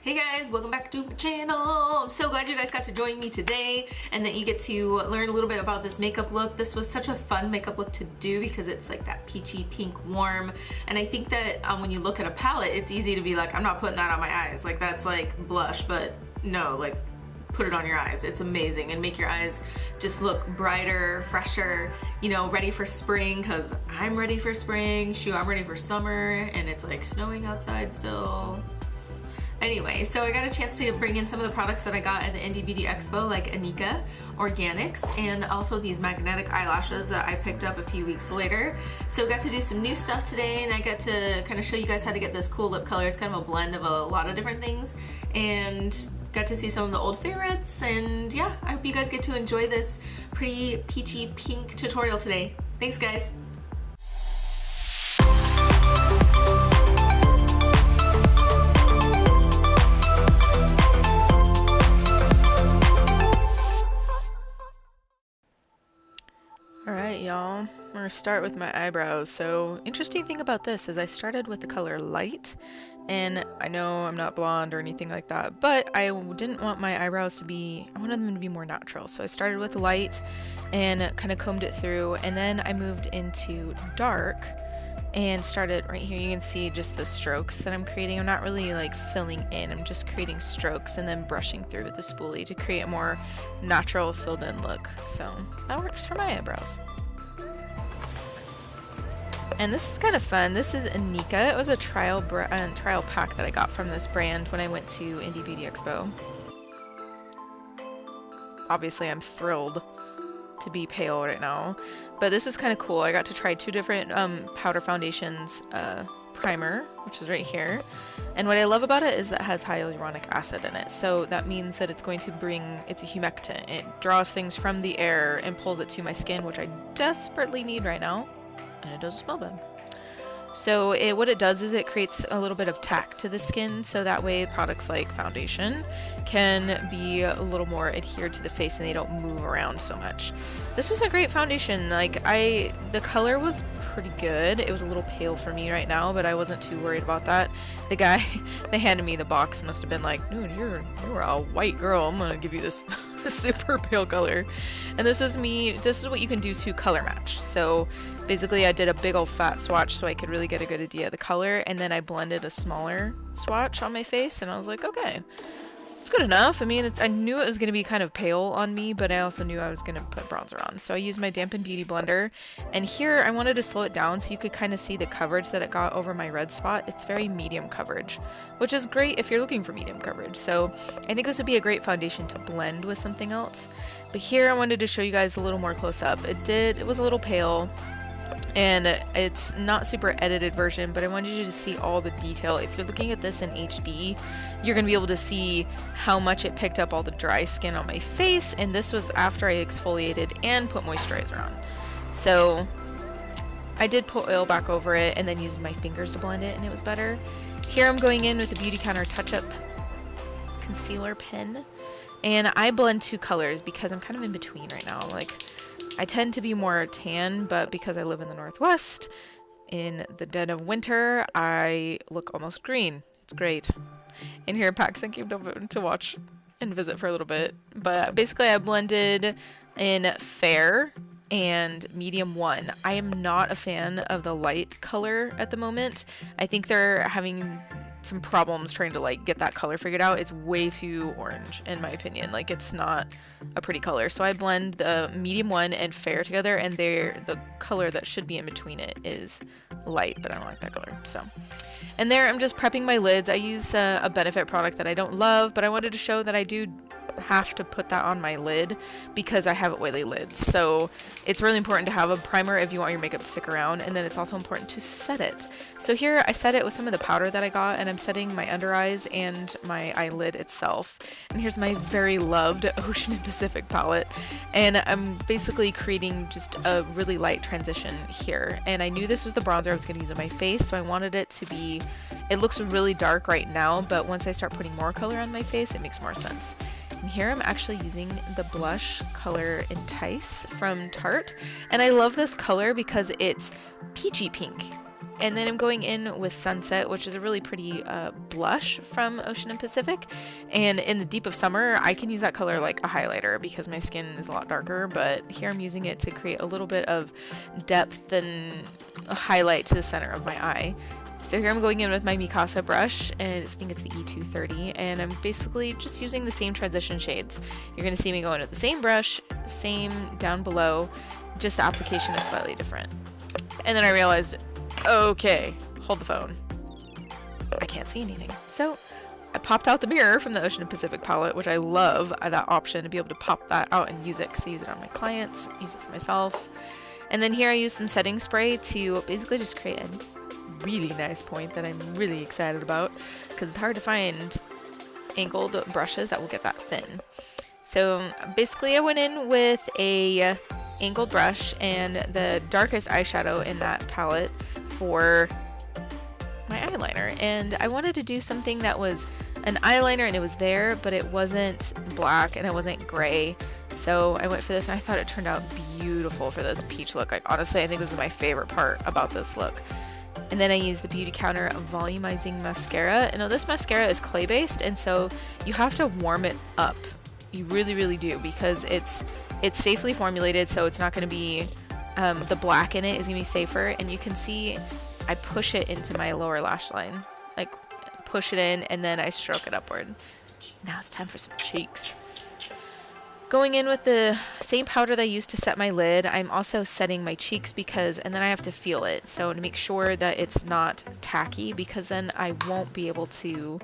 Hey guys, welcome back to my channel. I'm so glad you guys got to join me today and that you get to learn a little bit about this makeup look. This was such a fun makeup look to do because it's like that peachy pink warm, and I think that when you look at a palette, it's easy to be like, I'm not putting that on my eyes. Like that's like blush, but no, like put it on your eyes. It's amazing and make your eyes just look brighter, fresher, you know, ready for spring, because I'm ready for spring. Shoot, I'm ready for summer and it's like snowing outside still. Anyway, so I got a chance to bring in some of the products that I got at the Indie Beauty Expo, like Inika Organics, and also these magnetic eyelashes that I picked up a few weeks later. So I got to do some new stuff today, and I got to kind of show you guys how to get this cool lip color. It's kind of a blend of a lot of different things, and got to see some of the old favorites. And yeah, I hope you guys get to enjoy this pretty peachy pink tutorial today. Thanks guys. Alright y'all, I'm gonna start with my eyebrows. So interesting thing about this is I started with the color light, and I know I'm not blonde or anything like that, but I didn't want my eyebrows to be, I wanted them to be more natural. So I started with light and kind of combed it through, and then I moved into dark and started right here. You can see just the strokes that I'm creating. I'm not really like filling in, I'm just creating strokes and then brushing through with the spoolie to create a more natural filled in look. So that works for my eyebrows. And this is kind of fun. This is Inika. It was a trial pack that I got from this brand when I went to Indie Beauty Expo. Obviously I'm thrilled to be pale right now, but this was kind of cool. I got to try two different powder foundations, primer, which is right here, and what I love about it is that it has hyaluronic acid in it, so that means that it's going to bring, it's a humectant. It draws things from the air and pulls it to my skin, which I desperately need right now, and it doesn't smell bad. So what it does is it creates a little bit of tack to the skin, so that way products like foundation can be a little more adhered to the face and they don't move around so much. This was a great foundation. Like the color was pretty good. It was a little pale for me right now, but I wasn't too worried about that. The guy that handed me the box must have been like, dude, you're a white girl. I'm gonna give you this super pale color. And this was me. This is what you can do to color match. So basically I did a big old fat swatch so I could really get a good idea of the color, and then I blended a smaller swatch on my face, and I was like, okay, it's good enough. I mean, I knew it was going to be kind of pale on me, but I also knew I was going to put bronzer on. So I used my Dampen Beauty blender, and here I wanted to slow it down so you could kind of see the coverage that it got over my red spot. It's very medium coverage, which is great if you're looking for medium coverage. So I think this would be a great foundation to blend with something else. But here I wanted to show you guys a little more close up. It was a little pale, and it's not super edited version, but I wanted you to see all the detail. If you're looking at this in HD, you're gonna be able to see how much it picked up all the dry skin on my face, and this was after I exfoliated and put moisturizer on. So I did put oil back over it and then used my fingers to blend it, and it was better. Here I'm going in with the Beautycounter Touch Up Concealer Pen, and I blend two colors because I'm kind of in between right now. Like, I tend to be more tan, but because I live in the Northwest, in the dead of winter, I look almost green. It's great. And here Paxton came to watch and visit for a little bit. But basically I blended in Fair and Medium 1. I am not a fan of the light color at the moment. I think they're having some problems trying to like get that color figured out. It's way too orange in my opinion. Like, it's not a pretty color. So I blend the Medium 1 and Fair together, and the color that should be in between it is light, but I don't like that color. So, and there I'm just prepping my lids. I use a Benefit product that I don't love, but I wanted to show that I do have to put that on my lid because I have oily lids. So it's really important to have a primer if you want your makeup to stick around, and then it's also important to set it. So here I set it with some of the powder that I got, and I'm setting my under eyes and my eyelid itself. And here's my very loved Ocean and Pacific palette, and I'm basically creating just a really light transition here. And I knew this was the bronzer I was going to use on my face, so I wanted it to be, it looks really dark right now, but once I start putting more color on my face, it makes more sense. And here I'm actually using the blush color Entice from Tarte, and I love this color because it's peachy pink. And then I'm going in with Sunset, which is a really pretty blush from Ocean and Pacific. And in the deep of summer, I can use that color like a highlighter because my skin is a lot darker. But here I'm using it to create a little bit of depth and a highlight to the center of my eye. So here I'm going in with my Mikasa brush, and I think it's the E230, and I'm basically just using the same transition shades. You're going to see me going with the same brush, same down below, just the application is slightly different. And then I realized, okay, hold the phone. I can't see anything. So I popped out the mirror from the Ocean and Pacific palette, which I love that option to be able to pop that out and use it because I use it on my clients, use it for myself. And then here I use some setting spray to basically just create a really nice point that I'm really excited about because it's hard to find angled brushes that will get that thin. So basically I went in with a angled brush and the darkest eyeshadow in that palette for my eyeliner, and I wanted to do something that was an eyeliner and it was there, but it wasn't black and it wasn't gray. So I went for this and I thought it turned out beautiful for this peach look. Like honestly, I think this is my favorite part about this look. And then I used the Beautycounter volumizing mascara. And now this mascara is clay based, and so you have to warm it up. You really, really do, because it's safely formulated, so it's not going to be the black in it is going to be safer. And you can see I push it into my lower lash line, like push it in, and then I stroke it upward. Now it's time for some cheeks. Going in with the same powder that I used to set my lid, I'm also setting my cheeks and then I have to feel it. So to make sure that it's not tacky, because then I won't be able to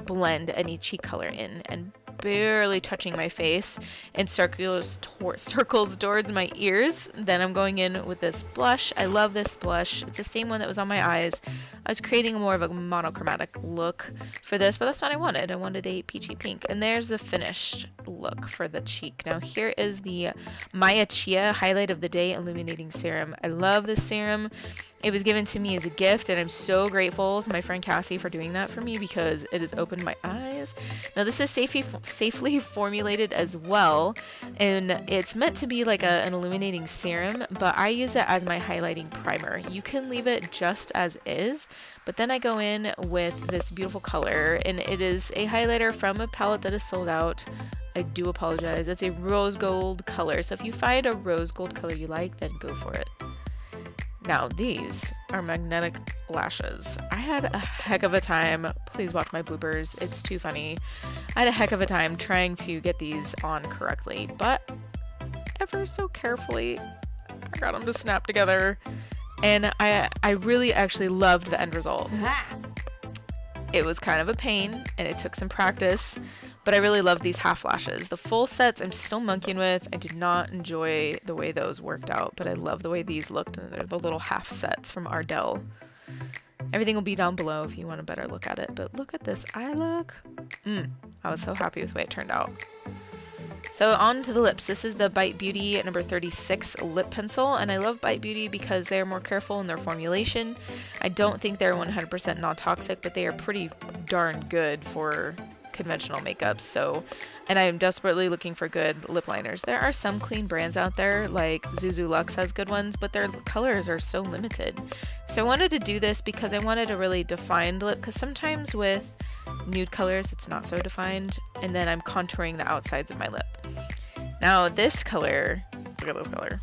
blend any cheek color in, and barely touching my face and circles towards my ears. Then I'm going in with this blush. I love this blush. It's the same one that was on my eyes. I was creating more of a monochromatic look for this, but that's what I wanted. I wanted a peachy pink. And there's the finished look for the cheek. Now here is the Maya Chia Highlight of the Day Illuminating Serum. I love this serum. It was given to me as a gift, and I'm so grateful to my friend Cassie for doing that for me because it has opened my eyes. Now this is safely formulated as well, and it's meant to be like an illuminating serum, but I use it as my highlighting primer. You can leave it just as is, but then I go in with this beautiful color, and it is a highlighter from a palette that is sold out. I do apologize. It's a rose gold color, so if you find a rose gold color you like, then go for it. Now these are magnetic lashes. I had a heck of a time. Please watch my bloopers. It's too funny. I had a heck of a time trying to get these on correctly, but ever so carefully, I got them to snap together, and I really actually loved the end result. It was kind of a pain, and it took some practice, but I really love these half lashes. The full sets I'm still monkeying with. I did not enjoy the way those worked out, but I love the way these looked. And they're the little half sets from Ardel. Everything will be down below if you want a better look at it. But look at this eye look. I was so happy with the way it turned out. So on to the lips. This is the Bite Beauty number 36 lip pencil, and I love Bite Beauty because they are more careful in their formulation. I don't think they're 100% non-toxic, but they are pretty darn good for conventional makeup. So, and I am desperately looking for good lip liners. There are some clean brands out there, like Zuzu Luxe has good ones, but their colors are so limited. So I wanted to do this because I wanted a really defined lip, because sometimes with nude colors it's not so defined, and then I'm contouring the outsides of my lip. Now this color, look at this color.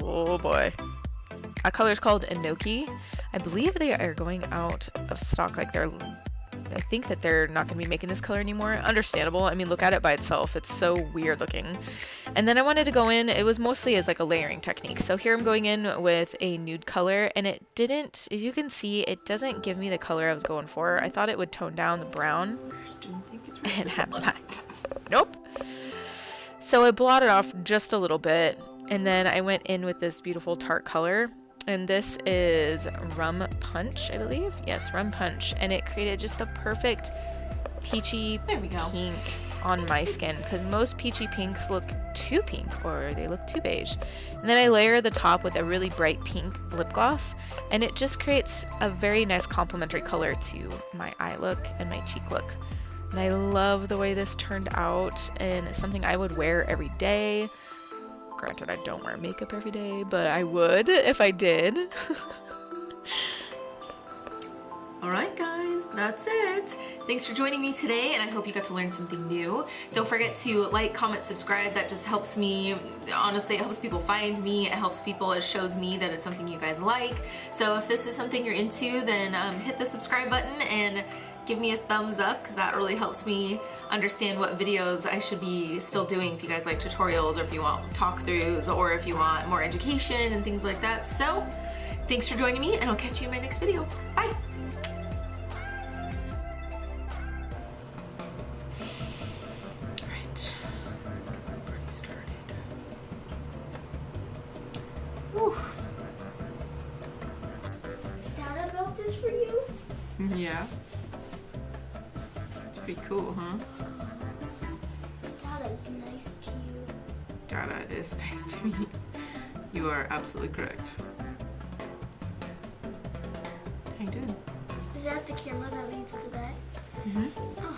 Oh boy. That color is called Enoki. I believe they are going out of stock. I think that they're not going to be making this color anymore. Understandable. I mean, look at it by itself. It's so weird looking. And then I wanted to go in, it was mostly as like a layering technique. So here I'm going in with a nude color, and it didn't, as you can see, it doesn't give me the color I was going for. I thought it would tone down the brown. And have that. Nope. So I blotted off just a little bit, and then I went in with this beautiful Tarte color. And this is Rum Punch, I believe. Yes, Rum Punch. And it created just the perfect peachy pink on my skin, because most peachy pinks look too pink or they look too beige. And then I layer the top with a really bright pink lip gloss, and it just creates a very nice complementary color to my eye look and my cheek look. And I love the way this turned out, and it's something I would wear every day. Granted, I don't wear makeup every day, but I would if I did. Alright guys, that's it. Thanks for joining me today, and I hope you got to learn something new. Don't forget to like, comment, subscribe. That just helps me. Honestly, it helps people find me. It helps people. It shows me that it's something you guys like. So if this is something you're into, then hit the subscribe button and give me a thumbs up, because that really helps me understand what videos I should be still doing if you guys like tutorials, or if you want talk-throughs, or if you want more education and things like that. So thanks for joining me, and I'll catch you in my next video. Bye! Alright, let's party started. Whew. Dada built this for you? Yeah. It's pretty cool, huh? Dada's nice to you. Dada is nice to me. You are absolutely correct. How you doing? Is that the camera that leads to that? Mm-hmm. Oh.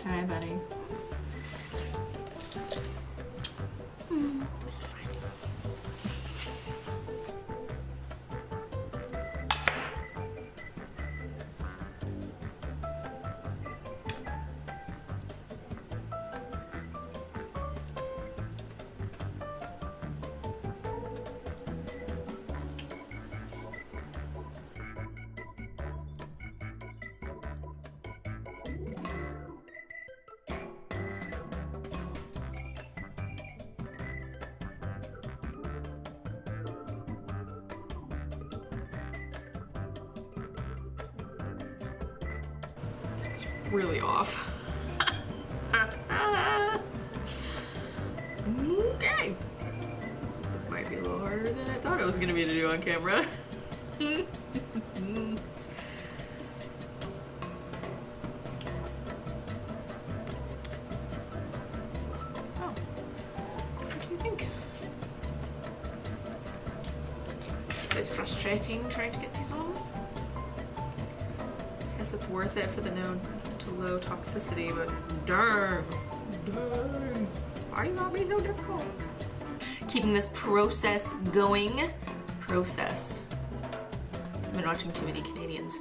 Hi, buddy. Best friends. Really off. Okay. This might be a little harder than I thought it was gonna be to do on camera. Oh, what do you think? It's frustrating trying to get these on. I guess it's worth it for the no to low toxicity, but darn, why you gotta be so difficult? Keeping this process going. Process. I've been watching too many Canadians.